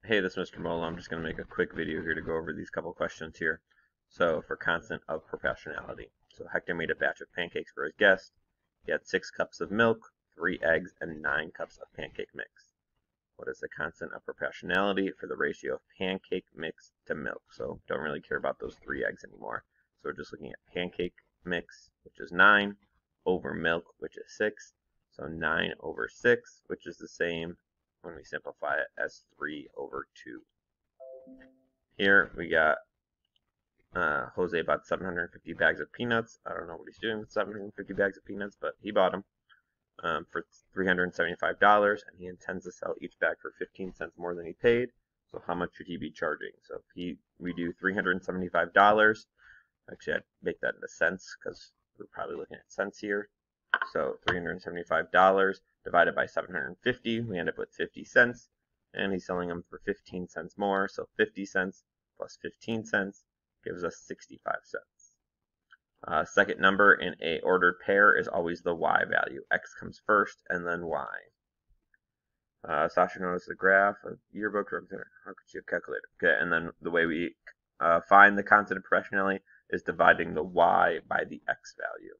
Hey, this is Mr. Mola. I'm just going to make a quick video here to go over these couple questions here. So, for constant of proportionality. So, Hector made a batch of pancakes for his guest. He had 6 cups of milk, 3 eggs, and 9 cups of pancake mix. What is the constant of proportionality for the ratio of pancake mix to milk? So, don't really care about those 3 eggs anymore. So, we're just looking at pancake mix, which is 9, over milk, which is 6. So, 9 over 6, which is the same when we simplify it as 3 over 2. Here we got Jose bought 750 bags of peanuts. I don't know what he's doing with 750 bags of peanuts, but he bought them for $375, and he intends to sell each bag for 15 cents more than he paid. So how much should he be charging? So if we do $375, actually I'd make that into cents because we're probably looking at cents here. So $375 divided by 750, we end up with 50 cents. And he's selling them for 15 cents more. So 50 cents plus 15 cents gives us 65 cents. Second number in a ordered pair is always the y value. X comes first and then y. Sasha noticed the graph, a yearbook, how could you calculate it? Okay, and then the way we find the constant of proportionality is dividing the y by the x value.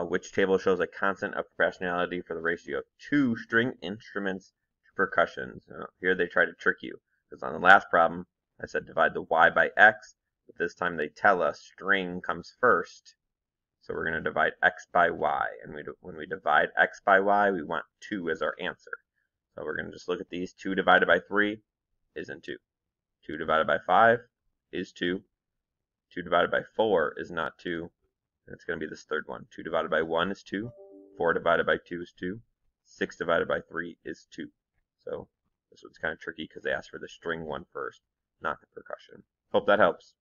Which table shows a constant of proportionality for the ratio of 2 string instruments to percussions? Here they try to trick you, because on the last problem I said divide the y by x, but this time they tell us string comes first. So we're going to divide x by y, and when we divide x by y, we want 2 as our answer. So we're going to just look at these. 2 divided by 3 isn't 2. 2 divided by 5 is 2. 2 divided by 4 is not 2. And it's going to be this third one. 2 divided by 1 is 2. 4 divided by 2 is 2. 6 divided by 3 is 2. So this one's kind of tricky because they asked for the string one first, not the percussion. Hope that helps.